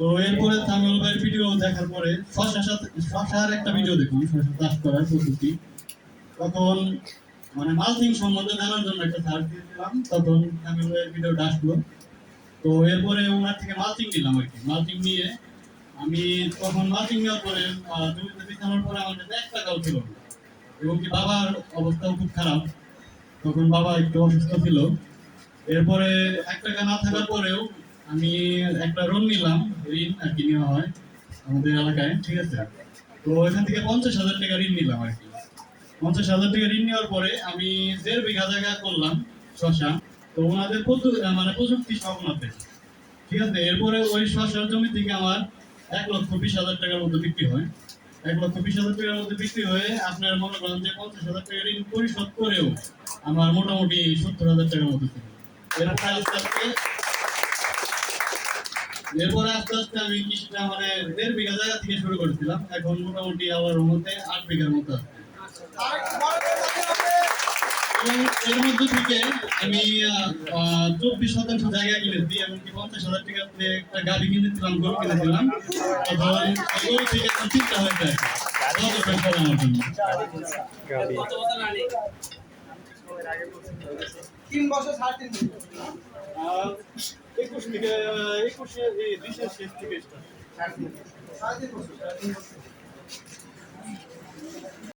তো এরপরে তামিল ভাইয়ের ভিডিও দেখার পরে শশার একটা ভিডিও দেখুন, শশা চাষ করার পদ্ধতি। তখন মানে মালচিং সম্বন্ধে জানার জন্য একটা সার্চ দিয়েছিলাম, তখন তামিল ভাইয়ের ভিডিওটা আসলো। তো এরপরে ওনার থেকে মালচিং নিলাম আর কি। মালচিং নিয়ে আমি তখন মালচিং নেওয়ার পরে জমিতে বিছানোর পরে আমার কাছে 1 টাকাও ছিল না, এবং কি বাবার অবস্থাও খুব খারাপ। তখন বাবা একটু অসুস্থ ছিল। এরপরে 1 টাকা না থাকার পরেও আমি একটা ঋণ নিলাম, ঋণ আর কি নেওয়া হয় আমাদের এলাকায়, ঠিক আছে। তো এখান থেকে 50,000 টাকা ঋণ নিলাম আর কি। 50,000 টাকা ঋণ নেওয়ার পরে আমি 1.5 বিঘা জায়গা করলাম শশা। তো ওনাদের মানে প্রযুক্তি সব ওনাতে, ঠিক আছে। এরপরে ওই শশার জমি থেকে আমার 1,20,000 টাকার মতো বিক্রি হয়। 1,20,000 টাকার মধ্যে বিক্রি হয়ে আপনার মনে করেন যে 50,000 টাকা ঋণ পরিশোধ করেও আমার মোটামুটি 70,000 টাকার মতো ছিল। এরপরে আস্তে আস্তে আমি কৃষিটা মানে 1.5 বিঘা জায়গা থেকে শুরু করেছিলাম। এখন মোটামুটি আমার মধ্যে 8 বিঘার মতো আছে। এবং এর মধ্যে থেকে আমি 24% জায়গা কিনেছি, এমনকি 50,000 টাকা দিয়ে একটা গাড়ি কিনেছিলাম, গরু কিনেছিলাম। তখন গরু থেকে একটা চিন্তা হয়েছে আর কি, আমার জন্য 3 বছর 3.5 বছর 21 থেকে 20 শেষ থেকে 3.5 বছর।